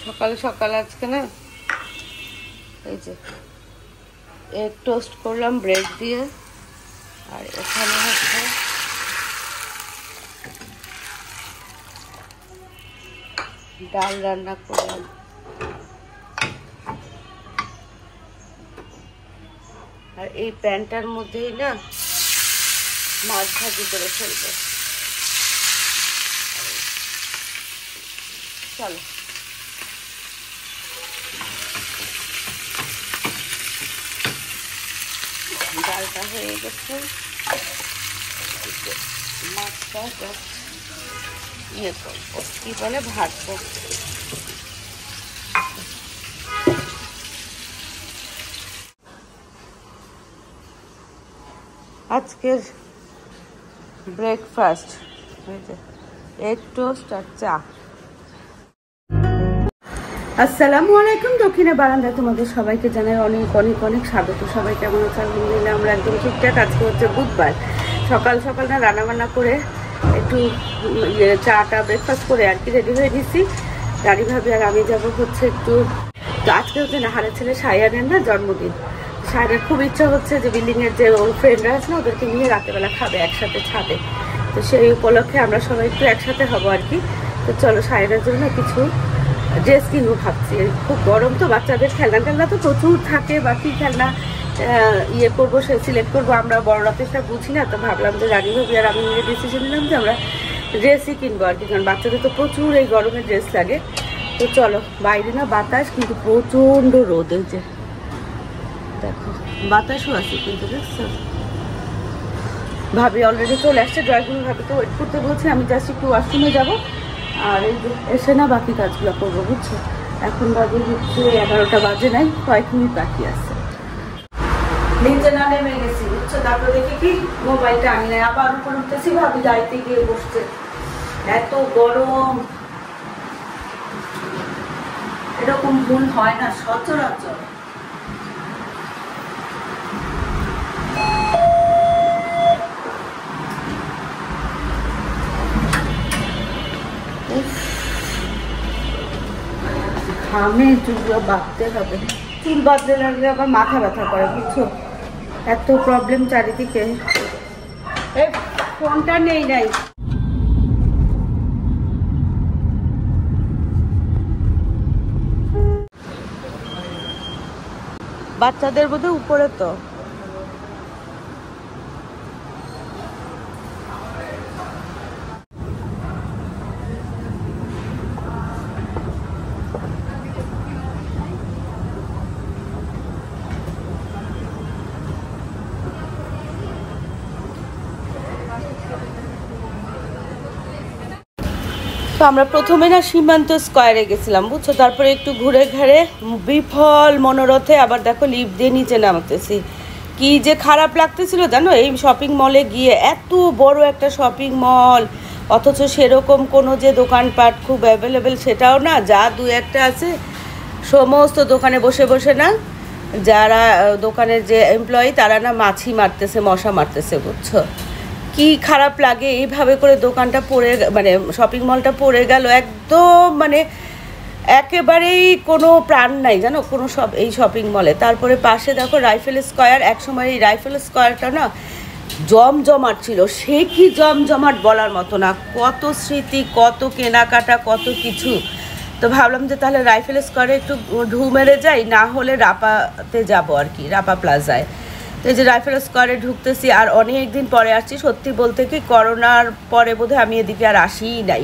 সকাল সকাল আজকে না এই যে এগ টোস্ট করলাম ব্রেড দিয়ে, আর এখানে হচ্ছে ডাল রান্না করলাম। আর এই প্যানটার মধ্যেই না মাছ ভাজি করে ফেলবো। চলো ডালটা হয়ে গেছে, মাছটা ইয়ে করবো, কি বলে ভাজবো। আজকের ব্রেকফাস্ট এগ টোস্ট আর চা। আসসালামু আলাইকুম। দক্ষিণে বারান্দায় তোমাদের সবাইকে জানাই অনেক অনেক অনেক স্বাগত। সবাই কেমন আছে? আলহামদুলিল্লাহ আমরা একদম ঠিকঠাক। আজকে হচ্ছে বুধবার, সকাল সকাল না রান্নাবান্না করে একটু চাটা ব্রেকফাস্ট করে আর কি রেডি হয়ে নিচ্ছি। গাড়ি ভাবি আর আমি যাবো হচ্ছে একটু, তো আজকে হচ্ছে নাহারের ছেলে সায়ানের না জন্মদিন। সায়ানের খুব ইচ্ছা হচ্ছে যে বিল্ডিংয়ের যে ওর ফ্রেন্ডরা আছে না ওদেরকে নিয়ে রাতেবেলা খাবে একসাথে ছাদে, তো সেই উপলক্ষে আমরা সবাই একটু একসাথে হবো আর কি। তো চলো সায়ানের জন্য কিছু ড্রেস কিনবো ভাবছি। খুব গরম তো, বাচ্চাদের খেলনা টেলনা তো প্রচুর থাকে, বাকি খেলনা ইয়ে করবো, সে সিলেক্ট করবো। আমরা বড়রা তো সেটা বুঝি না, তো ভাবলাম যে রানী ভাবি আর আমি নিয়ে ডিসিশন নিলাম যে আমরা ড্রেসই কিনবো আর কি, কারণ বাচ্চাদের তো প্রচুর এই গরমে ড্রেস লাগে। তো চলো, বাইরে না বাতাস কিন্তু প্রচণ্ড রোদ, এই যে দেখো বাতাসও আছে কিন্তু, দেখছো। ভাবি অলরেডি চলে আসছে ড্রয়িং রুমে, ভাবিকে ওয়েট করতে বলছি, আমি জাস্ট একটু ওয়াশরুমে যাবো আর এই যে এসে না বাকি কাজগুলো করবো, বুঝছো। এখন বাজে হচ্ছে 11টা বাজে নাই, কয়েক মিনিট বাকি আছে। নিচে না নেমে গেছি বুঝছো, তারপরে দেখি কি মোবাইলটা আমি নাই, আবার উপর উঠতেছি, ভাবি গাড়িতে গিয়ে বসছে। এত গরম, এরকম ভুল হয় না সচরাচর। ঘামে চুলগুলো বাঁধতে হবে, চুল বাঁধতে লাগলে আবার মাথা ব্যথা করে বুঝছো, এত প্রবলেম চারিদিকে। এই ফোনটা নেই নাই, বাচ্চাদের বোধহয় উপরে তো। তো আমরা প্রথমে না সীমান্ত স্কোয়ারে গেছিলাম বুঝছো, তারপরে একটু ঘুরে ঘাড়ে বিফল মনোরথে আবার দেখো লিফট দিয়ে নিচে নামতেছি। কি যে খারাপ লাগতেছিল জানো এই শপিং মলে গিয়ে, এত বড় একটা শপিং মল অথচ সেরকম কোনো যে দোকানপাট খুব অ্যাভেলেবেল সেটাও না, যা দু একটা আছে সমস্ত দোকানে বসে বসে না যারা দোকানের যে এমপ্লয়ি তারা না মাছি মারতেছে, মশা মারতেছে বুঝছো। কি খারাপ লাগে এইভাবে করে দোকানটা পড়ে, মানে শপিং মলটা পড়ে গেল একদম, মানে একেবারেই কোনো প্রাণ নাই জানো কোনো সব এই শপিং মলে। তারপরে পাশে দেখো রাইফেল স্কোয়ার, একসময় এই রাইফেল স্কোয়ারটা না জমজমাট ছিল, সে কি জমজমাট বলার মতো না, কত স্মৃতি, কত কেনাকাটা, কত কিছু। তো ভাবলাম যে তাহলে রাইফেল স্কোয়ারে একটু ঢু মেরে যাই, না হলে রাপাতে যাব আর কি, রাপা প্লাজায়। তো এই যে রাইফেল স্কোয়ারে ঢুকতেছি, আর অনেক দিন পরে আসছি। সত্যি বলতে কি করোনার পরে বোধহয় আমি এদিকে আর আসিই নাই,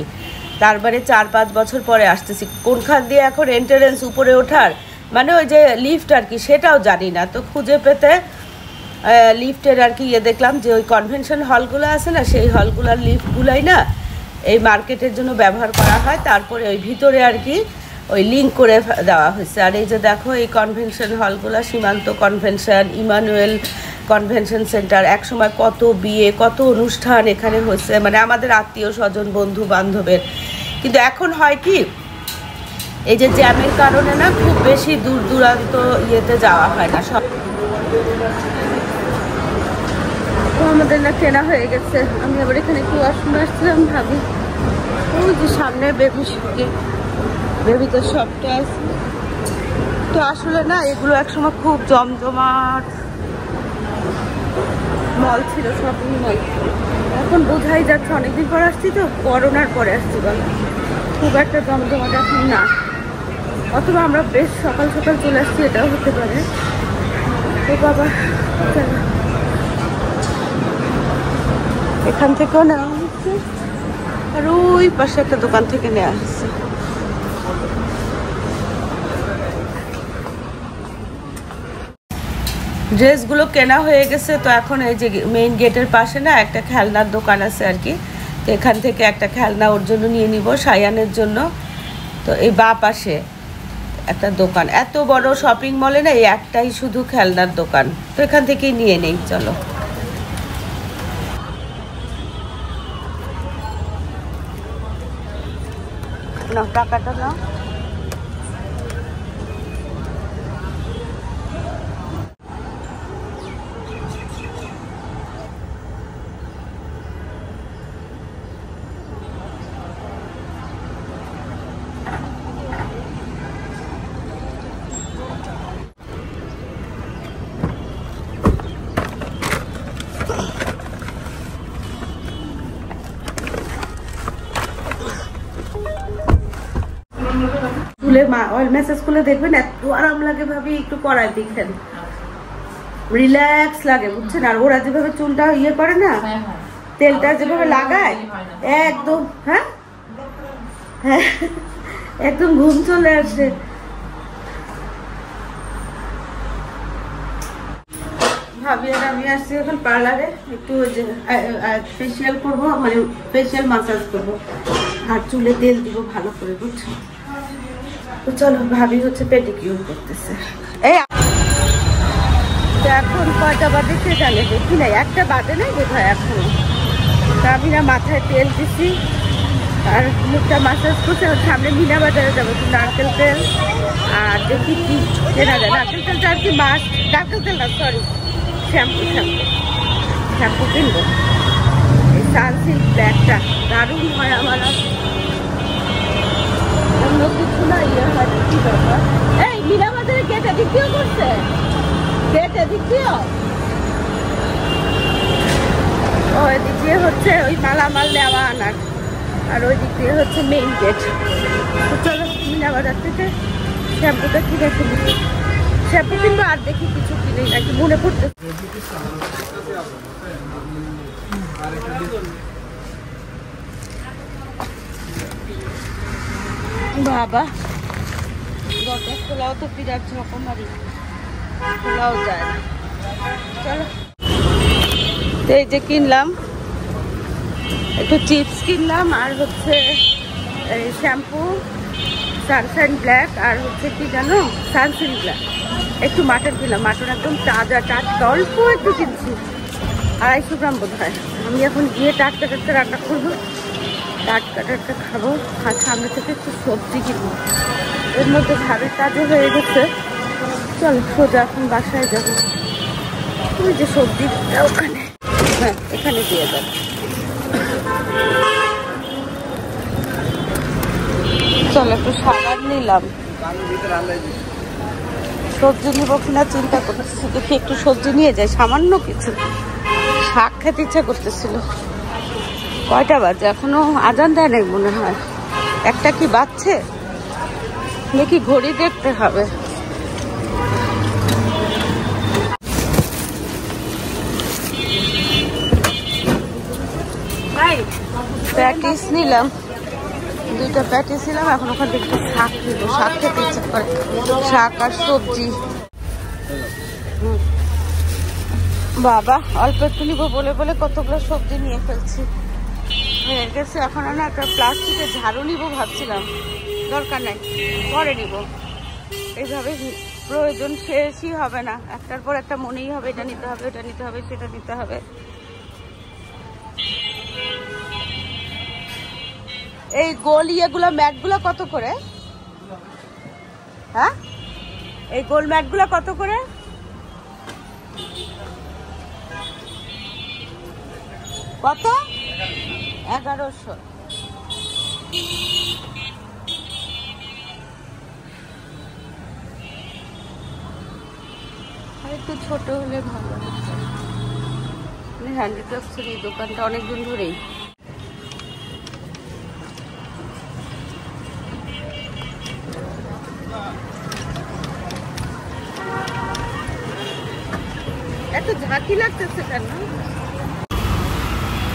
তারপরে 4-5 বছর পরে আসতেছি। কোনখান দিয়ে এখন এন্ট্রান্স উপরে ওঠার, মানে ওই যে লিফট আর কি, সেটাও জানি না। তো খুঁজে পেতে লিফটের আর কি ইয়ে দেখলাম যে ওই কনভেনশন হলগুলো আছে না, সেই হলগুলোর লিফটগুলোই না এই মার্কেটের জন্য ব্যবহার করা হয়। তারপরে ওই ভিতরে আর কি ওই লিঙ্ক করে দেওয়া হয়েছে। আর এই যে দেখো এই কনভেনশন হলগুলো, সীমান্ত কনভেনশন, ইমানুয়েল কনভেনশন সেন্টার, একসময় কত বিয়ে, কত অনুষ্ঠান এখানে হয়েছে, মানে আমাদের আত্মীয় স্বজন বন্ধু বান্ধবের। কিন্তু এখন হয় কি এই যে জ্যামের কারণে না খুব বেশি দূর দূরান্ত ইয়েতে যাওয়া হয় না। সব আমাদের না কেনা হয়ে গেছে। আমি আবার এখানে একটু ওয়াশরুমে আসছিলাম, ভাবি ওই যে সামনে বেবি বেবিতে সবটা আছে। তো আসলে না এগুলো একসময় খুব জমজমাট মল ছিল, শপিং মল। এখন বোঝাই যাচ্ছে, অনেকদিন পর আসছি তো, করোনার পরে আসছি বল, খুব একটা জমজমাট এখন না। অথবা আমরা বেশ সকাল সকাল চলে আসছি, এটাও হতে পারে। তো বাবা এখান থেকেও নেওয়া হচ্ছে, আর ওই পাশে একটা দোকান থেকে নেওয়া হচ্ছে। ড্রেসগুলো কেনা হয়ে গেছে। তো এখন এই যে মেইন গেটের পাশে না একটা খেলনার দোকান আছে আর কি, তো এখান থেকে একটা খেলনা ওর জন্য নিয়ে নিব, সায়ানের জন্য। তো এই বা পাশে একটা দোকান, এত বড় শপিং মলে না এই একটাই শুধু খেলনার দোকান, তো এখান থেকেই নিয়ে নেই। চলো না, টাকাটা না। অয়েল ম্যাসাজ করলে দেখবেন এত আরাম লাগে ভাবি, একটু করায় দেখেন, রিল্যাক্স লাগে বুঝছেন। আর ওরা যেভাবে চুলটা ইয়ে করে না, তেলটা যেভাবে লাগায় একদম, হ্যাঁ হ্যাঁ একদম ঘুম চলে আসে। ভাবি আর আমি আসছি এখন পার্লারে, একটু ফেসিয়াল করবো, মানে ফেসিয়াল মাসাজ করবো, আর চুলে তেল দিব ভালো করে বুঝছো। তো চলো, ভাবি হচ্ছে পেডিকিউর করতেছে। এই এখন কয়টা বাজে সে জানে, দেখি নাই, একটা বাজে নাই বোধ হয় এখন। তা আমি না মাথায় তেল দিছি আর মুখটা মাসাজ করছে। সামনে মিনা বাজারে যাবো, একটু নারকেল তেল আর দেখি কি কেনা যায়। নারকেল তেলটা আর কি মাস্ট, নারকেল তেল না সরি, শ্যাম্পু শ্যাম্পু কিনবো। এই সানসিল্ক ব্ল্যাকটা দারুণ হয় আমার, অন্য কিছু না ইয়ে হয়। কি ব্যাপার, এই মিনা বাজারে গেটে দ্বিতীয় করছে, গেটে দ্বিতীয়, ওই দিক দিয়ে হচ্ছে ওই মালামাল নেওয়া আনার, আর ওই দিক দিয়ে হচ্ছে মেইন গেট। তো চলো মিনা বাজার থেকে শ্যাম্পুটা কিনে কিনি, শ্যাম্পু কিনবো আর দেখি কিছু কিনে নাকি মনে পড়তে। বাবা দরজা খোলাও তো বিরাট ঝকমারি, খোলাও যায় না। চলো, তো এই যে কিনলাম একটু চিপস কিনলাম, আর হচ্ছে এই শ্যাম্পু সানশাইন ব্ল্যাক, আর হচ্ছে কি জানো সানসিল্ক ব্ল্যাক। একটু মাটন কিনলাম, মাটন একদম তাজা টাটকা, অল্প একটু কিনছি, 250 গ্রাম বোধ হয়। আমি এখন গিয়ে টাটকা টাটকা রান্না করবো, টাটকা টাটকা খাবো। আর সামনে থেকে একটু সবজি কিনবো, এর মধ্যে ভাবের কাজও হয়ে গেছে। চল সোজা এখন বাসায় যাবো। ওই যে সবজি ওখানে, হ্যাঁ এখানে দিয়ে যাবো। চল একটু সাবান নিলাম, সবজি নিব কিনা চিন্তা করতেছি, দেখি একটু সবজি নিয়ে যাই, সামান্য কিছু। শাক খেতে ইচ্ছা করতেছিল। কয়টা বাজে এখনো? আজান দেয় নাই মনে হয়, একটা কি বাজছে দেখি, ঘড়ি দেখতে হবে। প্যাটিস নিলাম, 2টা প্যাটিস নিলাম। এখন ওখান থেকে একটু শাক নিব, শাক খেতে ইচ্ছা করে, শাক আর সবজি। বাবা অল্প একটু নিব বলে বলে কতগুলো সবজি নিয়ে ফেলছি, হয়ে গেছে। এখন না একটা প্লাস্টিকের ঝাড়ু নিব ভাবছিলাম, দরকার নাই পরে নিব। এইভাবে প্রয়োজন শেষই হবে না, একটার পর একটা মনেই হবে এটা নিতে হবে, এটা নিতে হবে, সেটা নিতে হবে। এই গোল ইয়েগুলো ম্যাটগুলো কত করে? হ্যাঁ এই গোল ম্যাটগুলো কত করে? কত? 1100। একটু ছোট হলে ভালো হতো। হ্যান্ডিক্রাফটসের এই দোকানটা অনেকদিন ধরেই। এত ঝাঁকি লাগতেছে কেন?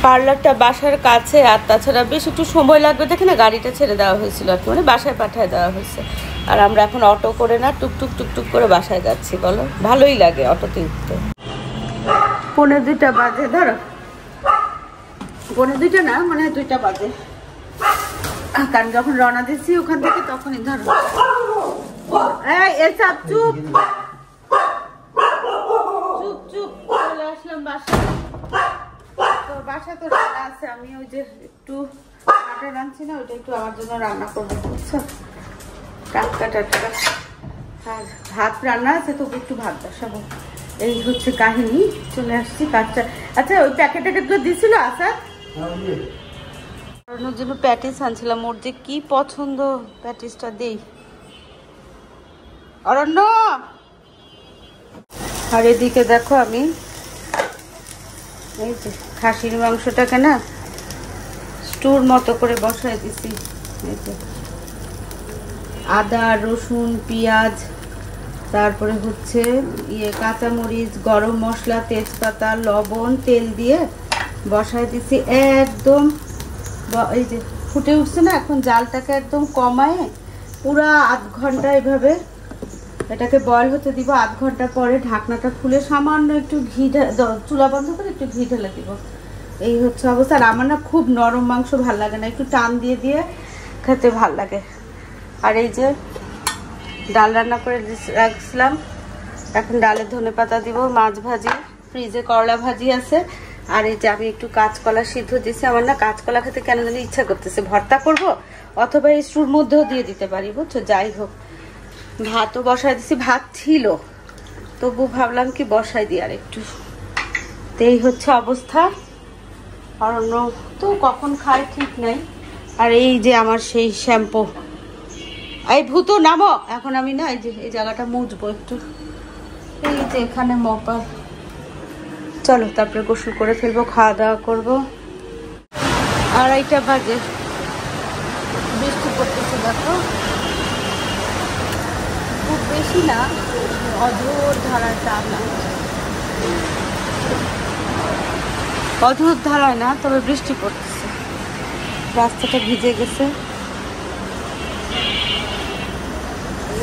পার্লারটা বাসার কাছে, আর তাছাড়া বেশ একটু সময় লাগবে দেখে না গাড়িটা ছেড়ে দেওয়া হয়েছিল আর কি, মানে বাসায় পাঠিয়ে দেওয়া হয়েছে। আর আমরা এখন অটো করে না টুকটুক টুকটুক করে বাসায় যাচ্ছি। বলো, ভালোই লাগে অটোতে উঠতে। 1:45 বাজে, ধরো 1:45 না, মানে 2টা বাজে, কারণ যখন রওনা দিচ্ছি ওখান থেকে তখনই। ধরো এই চুপ চুপ চুপ, চলে আসলাম বাসায়। তো বাসা তো রান্না আছে, আমি ওই যে একটু আটা রাঁধছি না, ওইটা একটু আমার জন্য রান্না করবো, বুঝছো? টাটকা টাটকা আর ভাত রান্না আছে, তো একটু ভাত বসাবো। এই হচ্ছে কাহিনী। চলে আসছি কাজটা। আচ্ছা, ওই প্যাকেট ট্যাকেটগুলো দিয়েছিল আসাদ? ওর জন্য প্যাটিস আনছিলাম, ওর যে কি পছন্দ, প্যাটিসটা দেই। অরণ্য, আর এদিকে দেখো আমি এই যে খাসির মাংসটাকে না স্টুর মতো করে বসাই দিছি। এই যে আদা, রসুন, পেঁয়াজ, তারপরে হচ্ছে কাঁচামরিচ, গরম মশলা, তেজপাতা, লবণ, তেল দিয়ে বসাই দিছি একদম। এই যে ফুটে উঠছে না, এখন জালটাকে একদম কমায় পুরা আধ ঘন্টা এভাবে এটাকে বয়েল হতে দিব। আধ ঘন্টা পরে ঢাকনাটা খুলে সামান্য একটু ঘি, চুলা বন্ধ করে একটু ঘি ঢেলে দিব। এই হচ্ছে অবস্থা। আর আমার না খুব নরম মাংস ভাল লাগে না, একটু টান দিয়ে দিয়ে খেতে ভাল লাগে। আর এই যে ডাল রান্না করে রাখছিলাম, এখন ডালে ধনেপাতা দিব, মাছ ভাজি, ফ্রিজে করলা ভাজি আছে। আর এই যে আমি একটু কাঁচকলা সিদ্ধ দিছি। আমার না কাঁচকলা খেতে কেন জানি ইচ্ছা করতেছে, ভর্তা করব অথবা এই স্টুর মধ্যেও দিয়ে দিতে পারি, বুঝছো? যাই হোক, ভাতও বসাই দিছি, ভাত ছিল তবু ভাবলাম কি বসাই দিই আর একটু। তো এই হচ্ছে অবস্থা। অরণ্য তো কখন খায় ঠিক নাই। আর এই যে আমার সেই শ্যাম্পু, এই ভূত নামো, এখন আমি না এই যে এই জায়গাটা মুছবো একটু, এই যে এখানে মপার। চলো তারপরে গোসল করে ফেলবো, খাওয়া দাওয়া করবো। 2:30 বাজে, বৃষ্টি পড়তেছে দেখো, খুব বেশি না, অঝোর ধারার টান না, অঝোর ধারায় না, তবে বৃষ্টি পড়তেছে, রাস্তাটা ভিজে গেছে।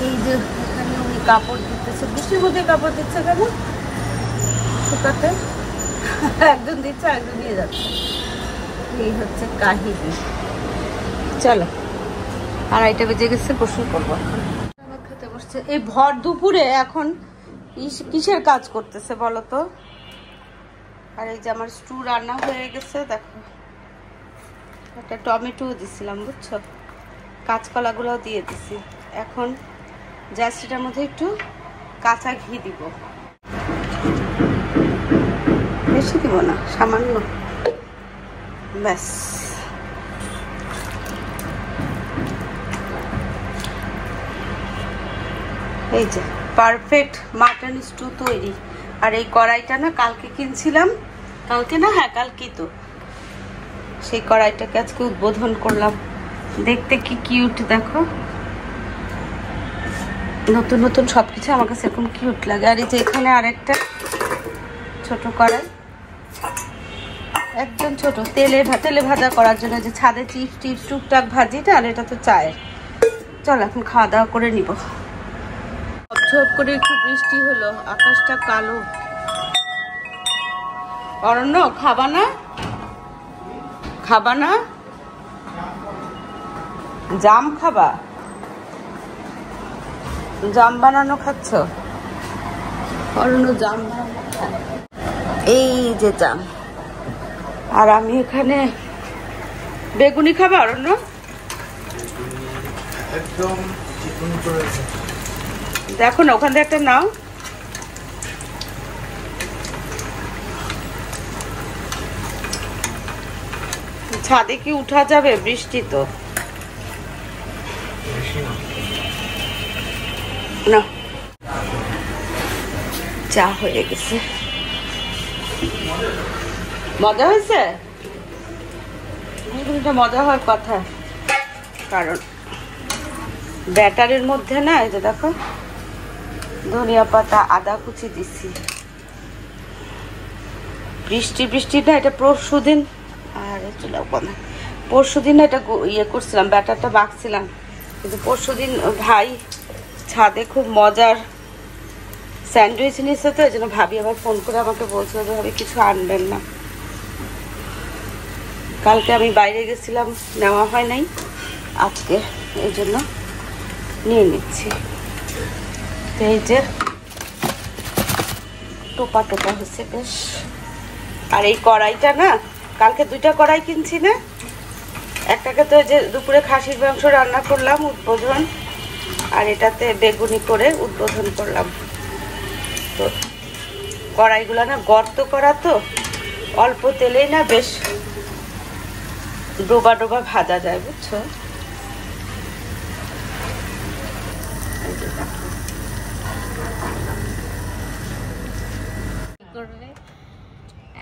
এই যে এখানে উনি কাপড় দিতেছে, বৃষ্টির মধ্যে কাপড় দিচ্ছে কেন? শুকাতে একজন দিচ্ছে একজন নিয়ে যাচ্ছে, এই হচ্ছে কাহিনী। চলো 2:30 বেজে গেছে, গোসল করবো এখন। খেতে বসছে এই ভর দুপুরে, এখন কিসের কাজ করতেছে বলো তো? আর এই যে আমার স্টু রান্না হয়ে গেছে দেখো, একটা টমেটো দিছিলাম, বুঝছো? কাঁচকলাগুলো দিয়ে দিছি। এখন জাস্ট এটার মধ্যে একটু কাঁচা ঘি দিব, বেশি দিব না, সামান্য, ব্যাস। এই যে পারফেক্ট মাটন স্টু তৈরি। আর এই কড়াইটা না কালকে কিনছিলাম, কালকে না, হ্যাঁ কালকে, তো সেই কড়াইটাকে আজকে উদ্বোধন করলাম। দেখতে কি কিউট দেখো, নতুন নতুন সবকিছু আমার কাছে এরকম কিউট লাগে। আর এই যে এখানে আরেকটা ছোট কড়াই, একদম ছোট, তেলে ভাজা করার জন্য, যে ছাদে চিপস টুকটাক ভাজিটা। আর এটা তো চায়ের। চল এখন খাওয়া দাওয়া করে নিব। ঝপ করে একটু বৃষ্টি হলো, আকাশটা কালো। অরণ্য, খাবা না? খাবা না? জাম খাবা? জাম বানানো খাচ্ছ? অরণ্য জাম বানানো খায়। এই যে জাম। আর আমি এখানে বেগুনি খাবা অরণ্য? একদম দেখো না, ওখান থেকে একটা নাও। ছাদে কি উঠা যাবে? বৃষ্টি তো না। চা হয়ে গেছে। মজা হয়েছে, এটা মজা হওয়ার কথা, কারণ ব্যাটারের মধ্যে না এই যে দেখো ধনিয়া পাতা আদা কুচি দিছি। বৃষ্টি না, এটা পরশুদিন, আর পরশুদিন এটা ইয়ে করছিলাম, ব্যাটারটা বাঁকছিলাম, কিন্তু পরশুদিন ভাই ছাদে খুব মজার স্যান্ডউইচ নিচ্ছে, তো এই জন্য ভাবি আবার ফোন করে আমাকে বলছিল যে ভাবি কিছু আনবেন না। কালকে আমি বাইরে গেছিলাম, নেওয়া হয় নাই, আজকে এই জন্য নিয়ে নিচ্ছি। তো এই যে টোপা হচ্ছে বেশ। আর এই কড়াইটা না, কালকে 2টা কড়াই কিনছি না, একটাকে তো যে দুপুরে খাসির মাংস রান্না করলাম উদ্বোধন, আর এটাতে বেগুনি করে উদ্বোধন করলাম। তো কড়াইগুলো না গর্ত করা, তো অল্প তেলেই না বেশ ডোবা ভাজা যায়, বুঝছো?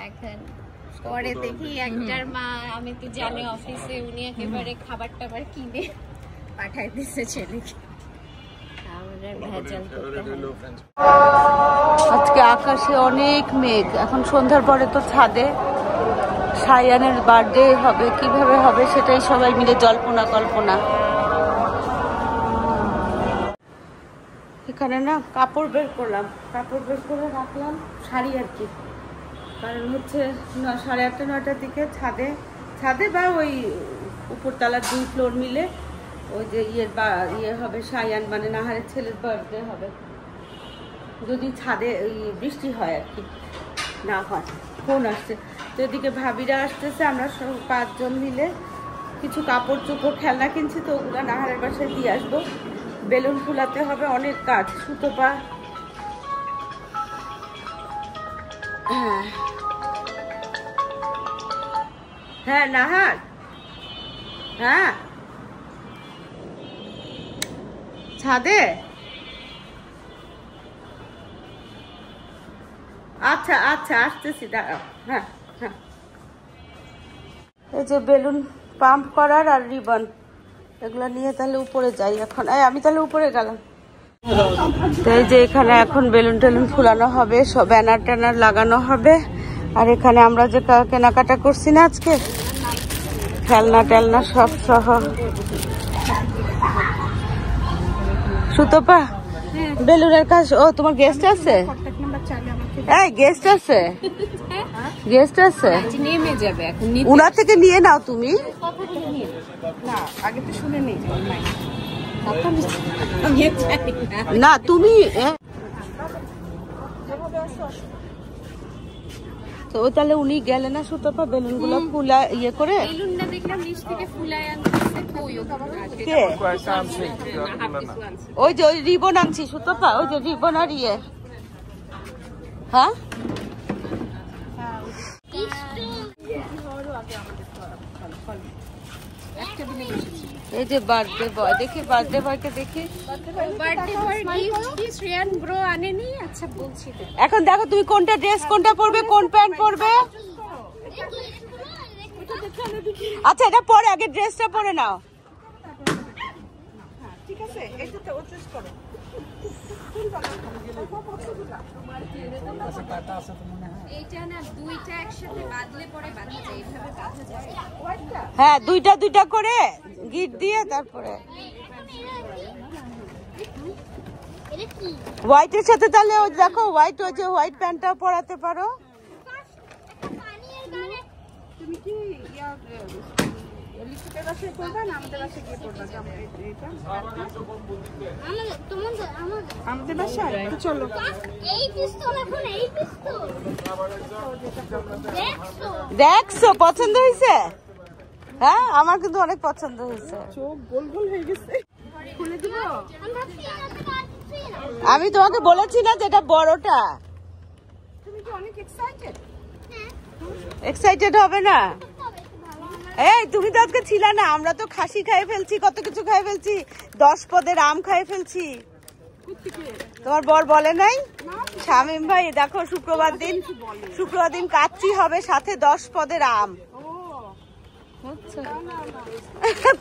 এখন পরে দেখি একটার মা, আমি তো জানি অফিসে, উনি একেবারে খাবার টাবার কিনে পাঠাই দিচ্ছে ছেলেকে। আজকে আকাশে অনেক মেঘ, এখন সন্ধ্যার পরে তো ছাদে সায়ানের বার্থডে হবে, কিভাবে হবে সেটাই সবাই মিলে জল্পনা কল্পনা। এখানে না কাপড় বের করলাম, কাপড় বের করে রাখলাম, শাড়ি আর কি, কারণ হচ্ছে 8:30 9টার দিকে ছাদে বা ওই উপরতলার 2 ফ্লোর মিলে ওই যে ইয়ে হবে সায়ান, মানে নাহারের ছেলের বার্থডে হবে, যদি ছাদে বৃষ্টি হয় আর কি, না হয়। ফোন আসছে, তো এদিকে ভাবিরা আসতেছে, আমরা 5 জন মিলে কিছু কাপড় চোপড় খেলনা কিনছি, তো ওগুলো নাহারের বাসায় দিয়ে আসবো। বেলুন ফুলাতে হবে, অনেক কাজ, সুতোপা। হ্যাঁ নাহার, হ্যাঁ ছাদে, আচ্ছা আসতেছি, দাঁড়াও। হ্যাঁ, এই যে বেলুন পাম্প করার আর রিবন, এগুলো নিয়ে তাহলে উপরে যাই এখন। আমি তাহলে উপরে গেলাম। এই যে এখানে এখন বেলুন টেলুন ফুলানো হবে, সব ব্যানার ট্যানার লাগানো হবে। আর এখানে আমরা যে কেনাকাটা করছি না আজকে, খেলনা টেলনা সব সহ। সুতপা বেলুনের কাজ, ও তোমার গেস্ট আছে? এই গেস্ট আছে, গেস্ট আছে, নেমে যাবে এখন, উনার থেকে নিয়ে নাও তুমি। আগে তো শুনে নেই না তুমি, তো তাহলে উনি গেলে না সুতপা বেলুন গুলো ফুলা ইয়ে করে, বেলুনটা দেখলাম নিচ থেকে ফুলায় আনতেছে, কে? ওই যে ওই রিবন আনছি সুতপা, ওই যে রিবন আর ইয়ে। হ্যাঁ এই যে বার্থডে বয়, দেখি বার্থডে বয়কে দেখি। আচ্ছা বলছি, এখন দেখো তুমি কোনটা ড্রেস, কোনটা পরবে, কোন প্যান্ট পরবে। আচ্ছা এটা পরে, আগে ড্রেসটা পরে নাও। ঠিক আছে, এইটা ও চুজ করো। এইটা না দুইটা একসাথে বাঁধলে পরে বাঁধা যায়, এইভাবে বাঁধা যায়। হ্যাঁ দুইটা করে গিট দিয়ে তারপরে হোয়াইটের সাথে, তাহলে ওই দেখো হোয়াইট, ওই যে হোয়াইট প্যান্টটা পরাতে পারো। তুমি কি লিপস্টিকের বাসায় করবে না আমাদের বাসায় গিয়ে করবে? আমাদের বাসায় চলো। এই পিস্তল, এখন এই পিস্তল দেখছো পছন্দ হয়েছে? হ্যাঁ আমার কিন্তু অনেক পছন্দ হয়েছে। চোখ গোল গোল হয়ে গেছে, খুলে দিব। আমি তোমাকে বলেছি না যেটা বড়টা। তুমি কি অনেক এক্সাইটেড? এক্সাইটেড হবে না? এই তুমি তো আজকে ছিলা না, আমরা তো খাসি খাই ফেলছি, কত কিছু খাই ফেলছি, 10 পদের আম খাই ফেলছি। তোমার বর বলে নাই? শামিম ভাই দেখো শুক্রবার দিন কাচ্চি হবে, সাথে 10 পদের আম।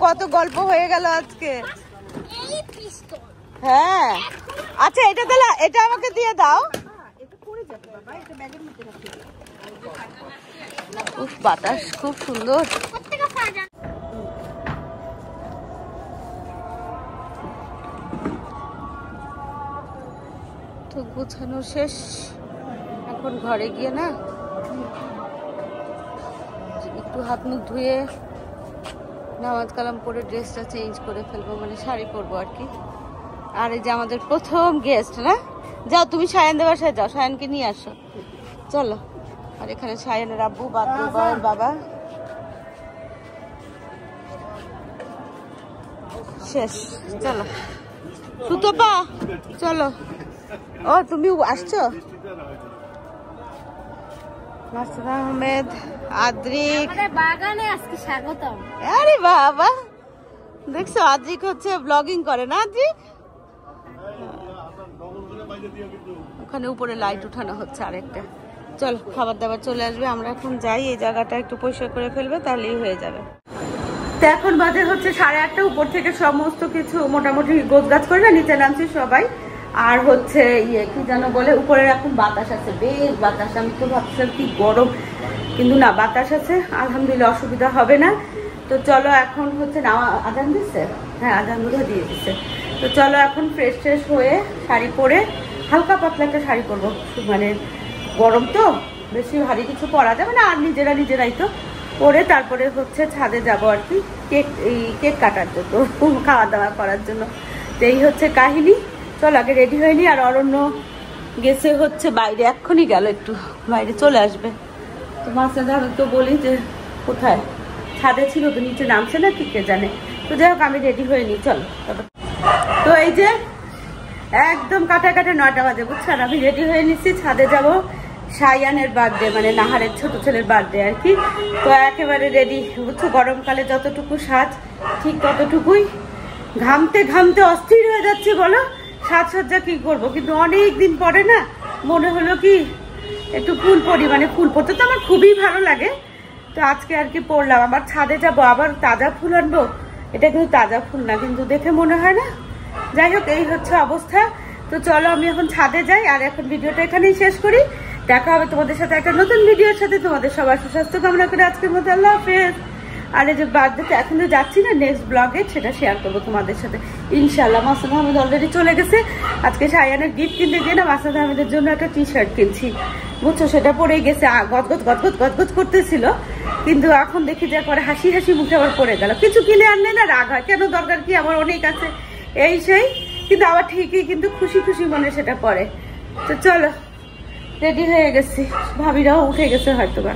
কত গল্প হয়ে গেল আজকে। হ্যাঁ আচ্ছা, এটা তাহলে এটা আমাকে দিয়ে দাও। উফ, বাতাস খুব সুন্দর। তো গোছানো শেষ, এখন ঘরে গিয়ে না একটু হাত মুখ ধুয়ে নামাজ কালাম পরে ড্রেসটা চেঞ্জ করে ফেলবো, মানে শাড়ি পরবো আর কি। আর এই যে আমাদের প্রথম গেস্ট না, যাও তুমি সায়ানদের বাসায় যাও, সায়ানকে নিয়ে আসো, চলো। আর এখানে সায়ানের আব্বু, বাবা শেষ, চলো সুতপা চলো। ও তুমি আসছো? মাসুদ আহমেদ, আদ্রিক, বাগানে আজকে স্বাগতম। আরে বাবা, দেখছো আদ্রিক হচ্ছে ব্লগিং করে না? আদ্রিক ওখানে উপরে লাইট উঠানো হচ্ছে আরেকটা। চল, খাবার দাবার চলে আসবে, আমরা এখন যাই। এই জায়গাটা একটু পরিষ্কার করে ফেলবে, তাহলেই হয়ে যাবে। তো এখন বাজে হচ্ছে 8:30। উপর থেকে সমস্ত কিছু মোটামুটি গোছগাছ করে না নিচে নামছি সবাই। আর হচ্ছে কি যেন বলে, উপরে এখন বাতাস আছে, বেশ বাতাস। আমি তো ভাবছিলাম কি গরম, কিন্তু না, বাতাস আছে, আলহামদুলিল্লাহ অসুবিধা হবে না। তো চলো এখন হচ্ছে না, আজান দিচ্ছে, হ্যাঁ আজান বোধহয় দিয়ে দিচ্ছে। তো চলো এখন ফ্রেশ হয়ে শাড়ি পরে, হালকা পাতলা একটা শাড়ি পরবো, মানে গরম তো, বেশি ভারী কিছু পরা যাবে না। আর নিজেরাই তো পরে তারপরে হচ্ছে ছাদে যাবো আর কি, কেক কাটার জন্য, খাওয়া দাওয়া করার জন্য। তো এই হচ্ছে কাহিনী। চল আগে রেডি হয়নি। আর অরণ্য গেছে হচ্ছে বাইরে, এক্ষুনি গেল, একটু বাইরে চলে আসবে। তো মাসুদ আহমেদ তো বলি যে কোথায়, ছাদে ছিল তো, নিচে নামছে না কি কে জানে। তো যাই হোক, আমি রেডি হয়নি, চল। তো এই যে একদম কাটা 9টা বাজে, বুঝছেন, আমি রেডি হয়ে নিচ্ছি, ছাদে যাব। সায়ানের বার্থডে, মানে নাহারের ছোট ছেলের বার্থডে আর কি। তো একেবারে রেডি, বুঝছো, গরমকালে যতটুকু সাজ ঠিক ততটুকুই। ঘামতে অস্থির হয়ে যাচ্ছে, বলো সাজসজ্জা কি করব। কিন্তু অনেক দিন পরে না মনে হলো কি একটু ফুল পরি, মানে ফুল পরতে তো আমার খুবই ভালো লাগে। তো আজকে আর কি পরলাম। আবার ছাদে যাব, আবার তাজা ফুল আনবো। এটা কিন্তু তাজা ফুল না, কিন্তু দেখে মনে হয় না। যাই হোক, এই হচ্ছে অবস্থা। তো চলো আমি এখন ছাদে যাই, আর এখন ভিডিওটা এখানেই শেষ করি। দেখা হবে তোমাদের সাথে একটা নতুন ভিডিওর সাথে। তোমাদের সবার সুস্বাস্থ্য কামনা করে আজকের মতো আল্লাহ হাফেজ। আর এই যে বার্থডেতে এখন তো যাচ্ছি না, নেক্সট ব্লগে সেটা শেয়ার করবো তোমাদের সাথে ইনশাল্লাহ। মাসুদ আহমেদ অলরেডি চলে গেছে। আজকে সায়ানের গিফট কিনতে গিয়ে না মাসুদ আহমেদের জন্য একটা টি-শার্ট কিনছি, বুঝছো, সেটা পরেই গেছে, গদগদ করতেছিল। কিন্তু এখন দেখি যে পরে হাসি মুখে আবার পড়ে গেল। কিছু কিনে আনলে না রাগ হয়, কেন দরকার কি, আমার অনেক আছে এই সেই, কিন্তু আবার ঠিকই কিন্তু খুশি মনে সেটা পড়ে। তো চলো, রেডি হয়ে গেছি, ভাবিরাও উঠে গেছে হয়তো বা।